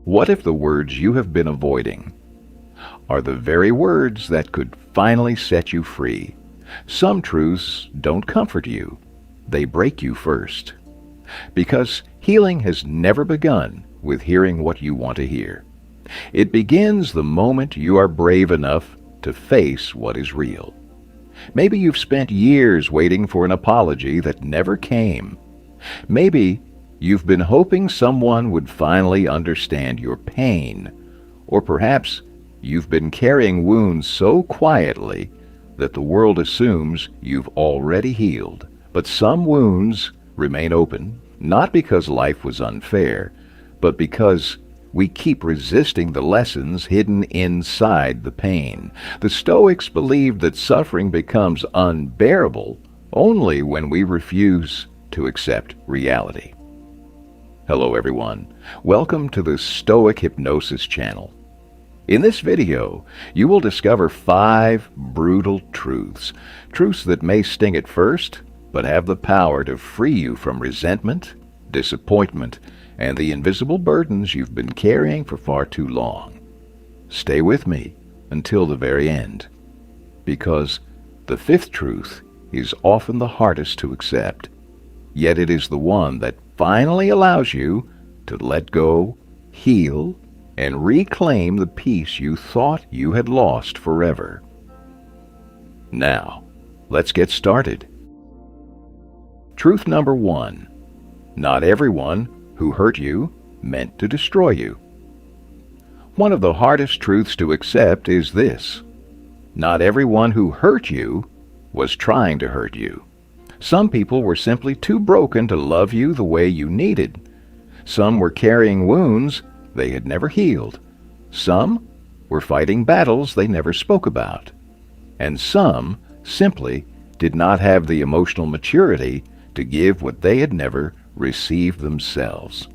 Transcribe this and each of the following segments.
What if the words you have been avoiding are the very words that could finally set you free? Some truths don't comfort you. They break you first. Because healing has never begun with hearing what you want to hear. It begins the moment you are brave enough to face what is real. Maybe you've spent years waiting for an apology that never came. Maybe you've been hoping someone would finally understand your pain. Or perhaps you've been carrying wounds so quietly that the world assumes you've already healed. But some wounds remain open, not because life was unfair, but because we keep resisting the lessons hidden inside the pain. The Stoics believed that suffering becomes unbearable only when we refuse to accept reality. Hello everyone. Welcome to the Stoic Hypnosis channel. In this video, you will discover 5 brutal truths that may sting at first, but have the power to free you from resentment, disappointment, and the invisible burdens you've been carrying for far too long. Stay with me until the very end, because the 5th truth is often the hardest to accept, yet it is the one that finally allows you to let go, heal, and reclaim the peace you thought you had lost forever. Now, let's get started. Truth number 1. Not everyone who hurt you meant to destroy you. One of the hardest truths to accept is this: not everyone who hurt you was trying to hurt you. Some people were simply too broken to love you the way you needed. Some were carrying wounds they had never healed. Some were fighting battles they never spoke about. And some simply did not have the emotional maturity to give what they had never received themselves.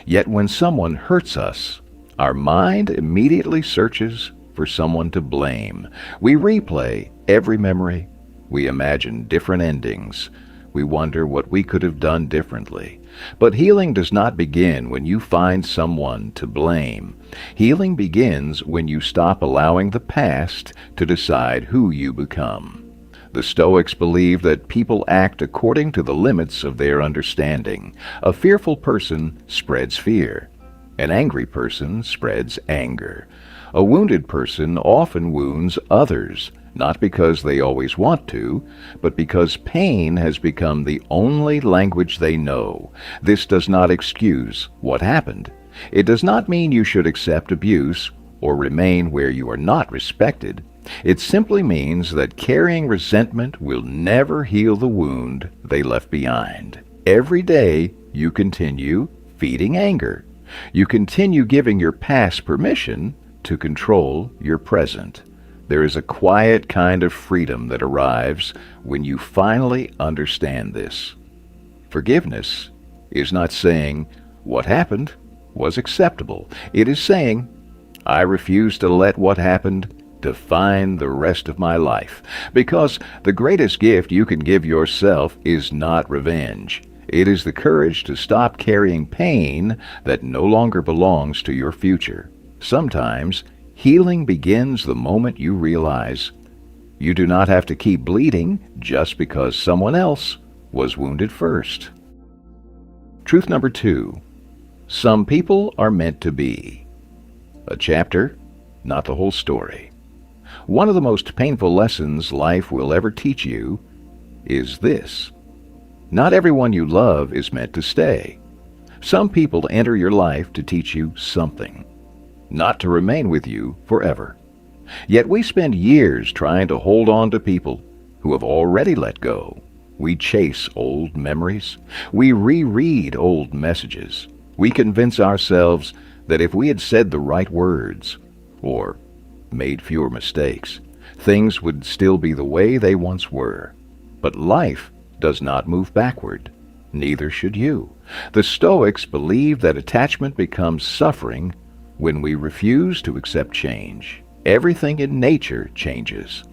Yet when someone hurts us, our mind immediately searches for someone to blame. We replay every memory. We imagine different endings. We wonder what we could have done differently. But healing does not begin when you find someone to blame. Healing begins when you stop allowing the past to decide who you become. The Stoics believe that people act according to the limits of their understanding. A fearful person spreads fear. An angry person spreads anger. A wounded person often wounds others, not because they always want to, but because pain has become the only language they know. This does not excuse what happened. It does not mean you should accept abuse or remain where you are not respected. It simply means that carrying resentment will never heal the wound they left behind. Every day you continue feeding anger. You continue giving your past permission to control your present. There is a quiet kind of freedom that arrives when you finally understand this. Forgiveness is not saying what happened was acceptable. It is saying, I refuse to let what happened define the rest of my life. Because the greatest gift you can give yourself is not revenge. It is the courage to stop carrying pain that no longer belongs to your future. Sometimes healing begins the moment you realize you do not have to keep bleeding just because someone else was wounded first. Truth number 2. Some people are meant to be. A chapter, not the whole story. One of the most painful lessons life will ever teach you is this: not everyone you love is meant to stay. Some people enter your life to teach you something, not to remain with you forever. Yet we spend years trying to hold on to people who have already let go. We chase old memories. We reread old messages. We convince ourselves that if we had said the right words, or made fewer mistakes, things would still be the way they once were. But life does not move backward. Neither should you. The Stoics believe that attachment becomes suffering when we refuse to accept change. Everything in nature changes.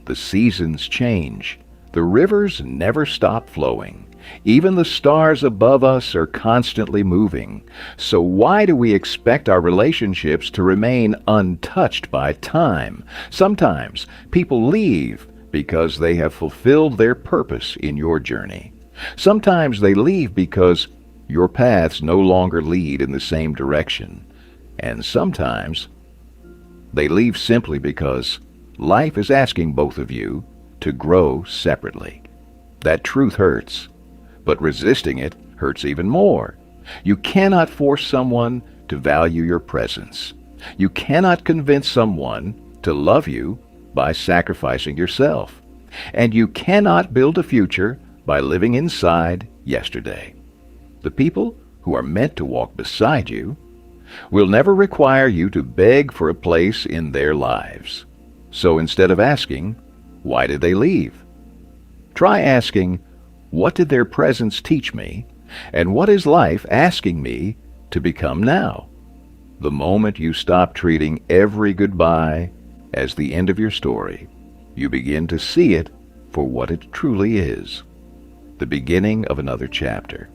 The seasons change. The rivers never stop flowing. Even the stars above us are constantly moving. So why do we expect our relationships to remain untouched by time? Sometimes people leave because they have fulfilled their purpose in your journey. Sometimes they leave because your paths no longer lead in the same direction. And sometimes they leave simply because life is asking both of you to grow separately. That truth hurts, but resisting it hurts even more. You cannot force someone to value your presence. You cannot convince someone to love you by sacrificing yourself. And you cannot build a future by living inside yesterday. The people who are meant to walk beside you will never require you to beg for a place in their lives. So instead of asking, why did they leave? Try asking, what did their presence teach me, and what is life asking me to become now? The moment you stop treating every goodbye as the end of your story, you begin to see it for what it truly is, the beginning of another chapter,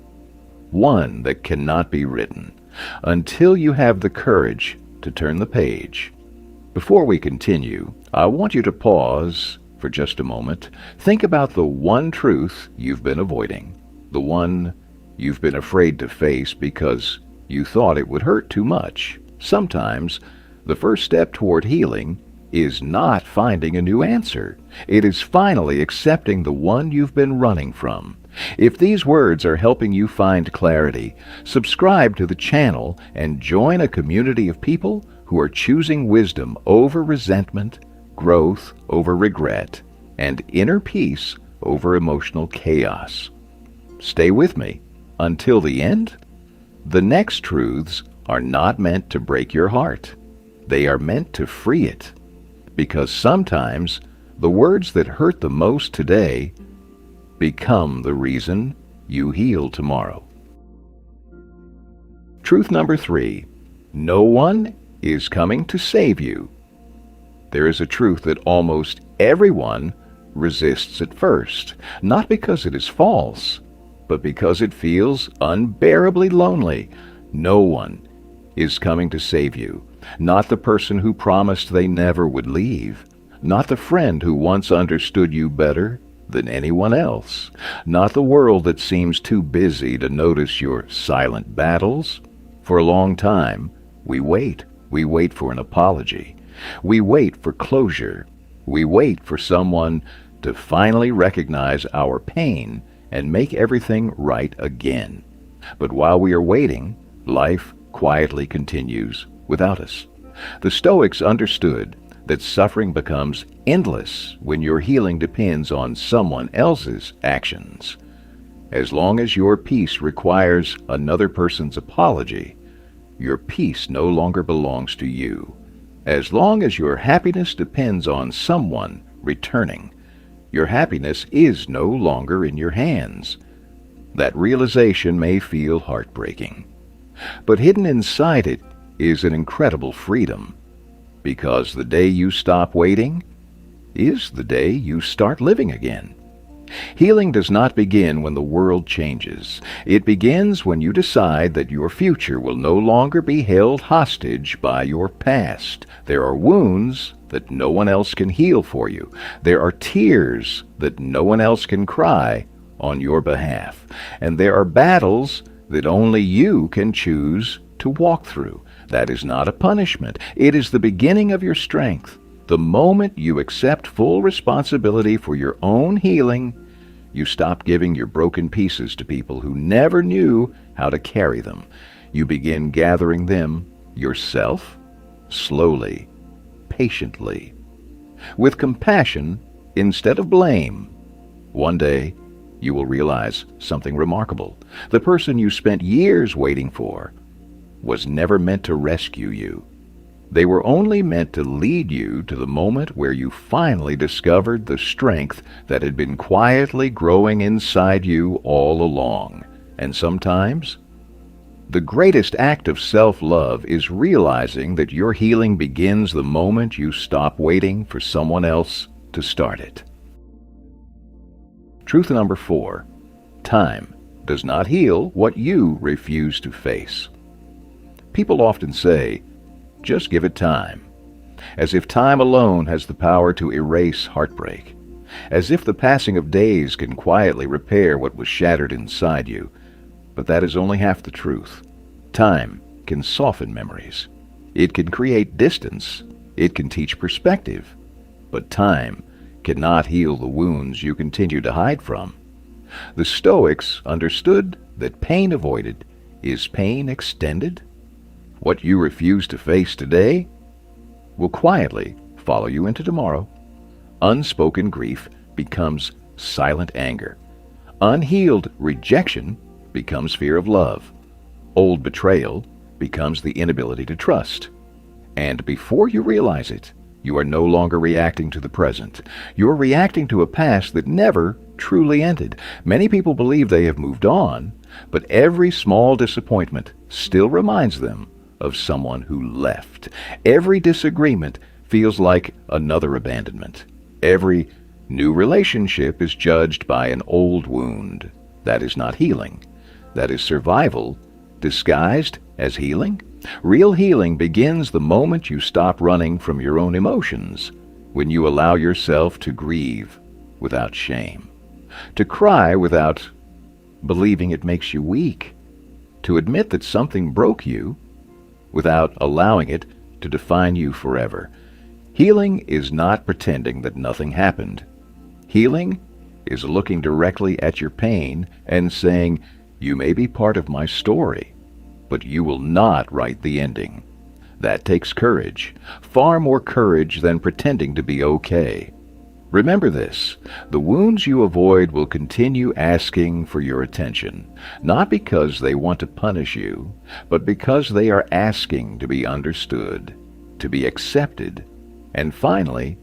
one that cannot be written until you have the courage to turn the page. Before we continue, I want you to pause for just a moment. Think about the one truth you've been avoiding, the one you've been afraid to face because you thought it would hurt too much. Sometimes the first step toward healing is not finding a new answer. It is finally accepting the one you've been running from. If these words are helping you find clarity, subscribe to the channel and join a community of people who are choosing wisdom over resentment, growth over regret, and inner peace over emotional chaos. Stay with me until the end. The next truths are not meant to break your heart. They are meant to free it. Because sometimes the words that hurt the most today become the reason you heal tomorrow. Truth number 3. No one is coming to save you. There is a truth that almost everyone resists at first, not because it is false, but because it feels unbearably lonely. No one is coming to save you. Not the person who promised they never would leave. Not the friend who once understood you better than anyone else. Not the world that seems too busy to notice your silent battles. For a long time, we wait. We wait for an apology. We wait for closure. We wait for someone to finally recognize our pain and make everything right again. But while we are waiting, life quietly continues without us. The Stoics understood that suffering becomes endless when your healing depends on someone else's actions. As long as your peace requires another person's apology, your peace no longer belongs to you. As long as your happiness depends on someone returning, your happiness is no longer in your hands. That realization may feel heartbreaking, but hidden inside it is an incredible freedom, because the day you stop waiting is the day you start living again. Healing does not begin when the world changes. It begins when you decide that your future will no longer be held hostage by your past. There are wounds that no one else can heal for you. There are tears that no one else can cry on your behalf. And there are battles that only you can choose to walk through. That is not a punishment. It is the beginning of your strength. The moment you accept full responsibility for your own healing, you stop giving your broken pieces to people who never knew how to carry them. You begin gathering them yourself, slowly, patiently, with compassion instead of blame. One day, you will realize something remarkable. The person you spent years waiting for was never meant to rescue you. They were only meant to lead you to the moment where you finally discovered the strength that had been quietly growing inside you all along. And sometimes, the greatest act of self-love is realizing that your healing begins the moment you stop waiting for someone else to start it. Truth number 4. Time does not heal what you refuse to face. People often say, just give it time, as if time alone has the power to erase heartbreak, as if the passing of days can quietly repair what was shattered inside you. But that is only half the truth. Time can soften memories. It can create distance. It can teach perspective. But time cannot heal the wounds you continue to hide from. The Stoics understood that pain avoided is pain extended. What you refuse to face today will quietly follow you into tomorrow. Unspoken grief becomes silent anger. Unhealed rejection becomes fear of love. Old betrayal becomes the inability to trust. And before you realize it, you are no longer reacting to the present. You're reacting to a past that never truly ended. Many people believe they have moved on, but every small disappointment still reminds them of someone who left. Every disagreement feels like another abandonment. Every new relationship is judged by an old wound. That is not healing. That is survival disguised as healing. Real healing begins the moment you stop running from your own emotions, when you allow yourself to grieve without shame, to cry without believing it makes you weak, to admit that something broke you without allowing it to define you forever. Healing is not pretending that nothing happened. Healing is looking directly at your pain and saying, "You may be part of my story, but you will not write the ending." That takes courage, far more courage than pretending to be okay. Remember this: the wounds you avoid will continue asking for your attention, not because they want to punish you, but because they are asking to be understood, to be accepted, and finally,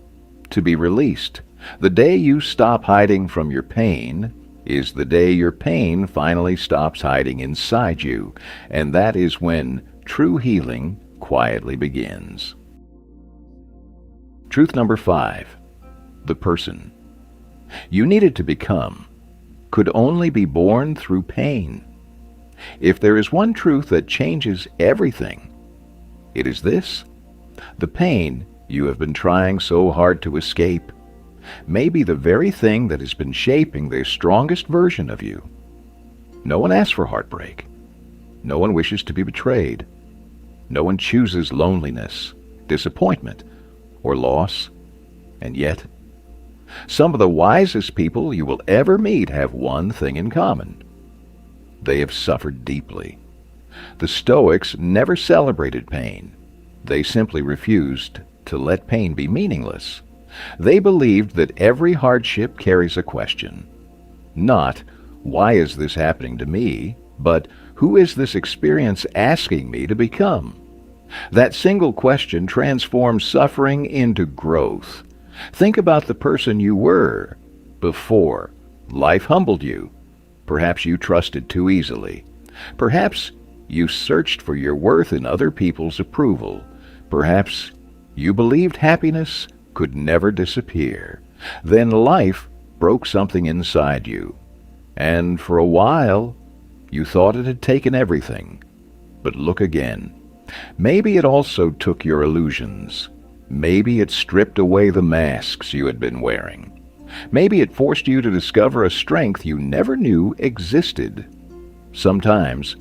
to be released. The day you stop hiding from your pain is the day your pain finally stops hiding inside you, and that is when true healing quietly begins. Truth number 5. The person you needed to become could only be born through pain. If there is one truth that changes everything, it is this: the pain you have been trying so hard to escape may be the very thing that has been shaping the strongest version of you. No one asks for heartbreak. No one wishes to be betrayed. No one chooses loneliness, disappointment, or loss. And yet, some of the wisest people you will ever meet have one thing in common. They have suffered deeply. The Stoics never celebrated pain. They simply refused to let pain be meaningless. They believed that every hardship carries a question. Not, why is this happening to me, but who is this experience asking me to become? That single question transforms suffering into growth. Think about the person you were before life humbled you. Perhaps you trusted too easily. Perhaps you searched for your worth in other people's approval. Perhaps you believed happiness could never disappear. Then life broke something inside you, and for a while you thought it had taken everything. But look again. Maybe it also took your illusions. Maybe it stripped away the masks you had been wearing. Maybe it forced you to discover a strength you never knew existed. Sometimes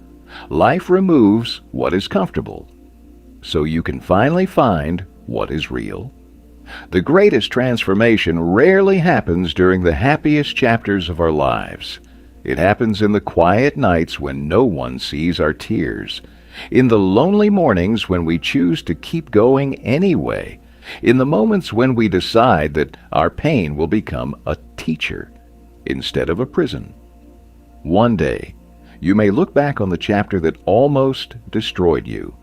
life removes what is comfortable, so you can finally find what is real. The greatest transformation rarely happens during the happiest chapters of our lives. It happens in the quiet nights when no one sees our tears, in the lonely mornings when we choose to keep going anyway, in the moments when we decide that our pain will become a teacher instead of a prison. One day, you may look back on the chapter that almost destroyed you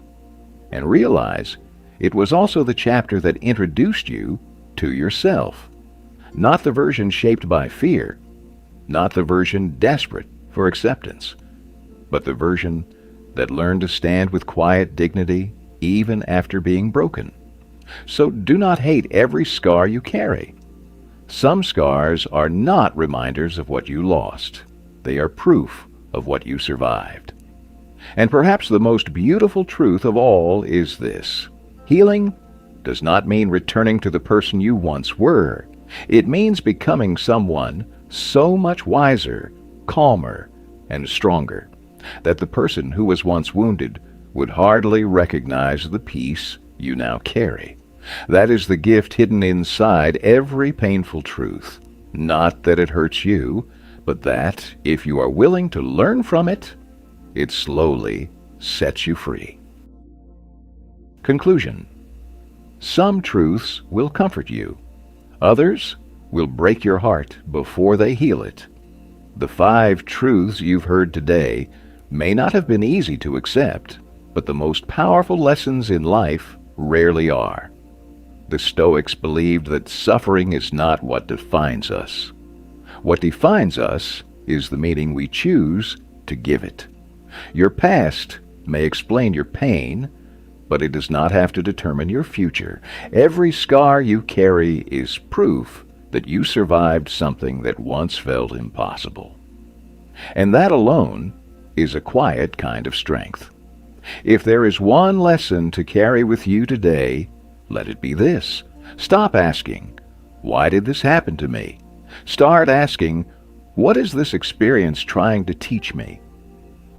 and realize it was also the chapter that introduced you to yourself. Not the version shaped by fear, not the version desperate for acceptance, but the version that learned to stand with quiet dignity even after being broken. So do not hate every scar you carry. Some scars are not reminders of what you lost. They are proof of what you survived. And perhaps the most beautiful truth of all is this: healing does not mean returning to the person you once were. It means becoming someone so much wiser, calmer, and stronger that the person who was once wounded would hardly recognize the peace you now carry. That is the gift hidden inside every painful truth. Not that it hurts you, but that, if you are willing to learn from it, it slowly sets you free. Conclusion. Some truths will comfort you. Others will break your heart before they heal it. The 5 truths you've heard today may not have been easy to accept, but the most powerful lessons in life rarely are. The Stoics believed that suffering is not what defines us. What defines us is the meaning we choose to give it. Your past may explain your pain, but it does not have to determine your future. Every scar you carry is proof that you survived something that once felt impossible. And that alone is a quiet kind of strength. If there is one lesson to carry with you today, let it be this: stop asking, "Why did this happen to me?" Start asking, "What is this experience trying to teach me?"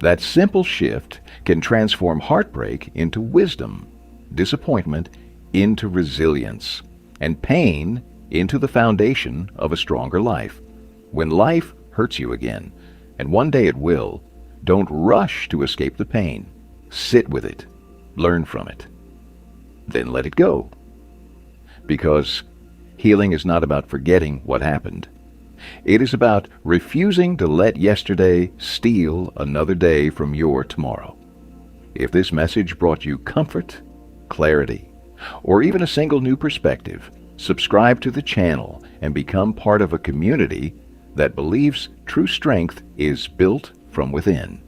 That simple shift can transform heartbreak into wisdom, disappointment into resilience, and pain into the foundation of a stronger life. When life hurts you again, and one day it will, don't rush to escape the pain. Sit with it. Learn from it. Then let it go. Because healing is not about forgetting what happened. It is about refusing to let yesterday steal another day from your tomorrow. If this message brought you comfort, clarity, or even a single new perspective, subscribe to the channel and become part of a community that believes true strength is built from within.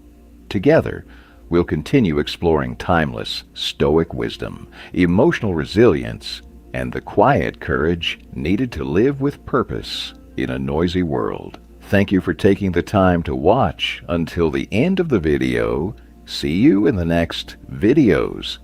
Together, we'll continue exploring timeless Stoic wisdom, emotional resilience, and the quiet courage needed to live with purpose in a noisy world. Thank you for taking the time to watch until the end of the video. See you in the next videos.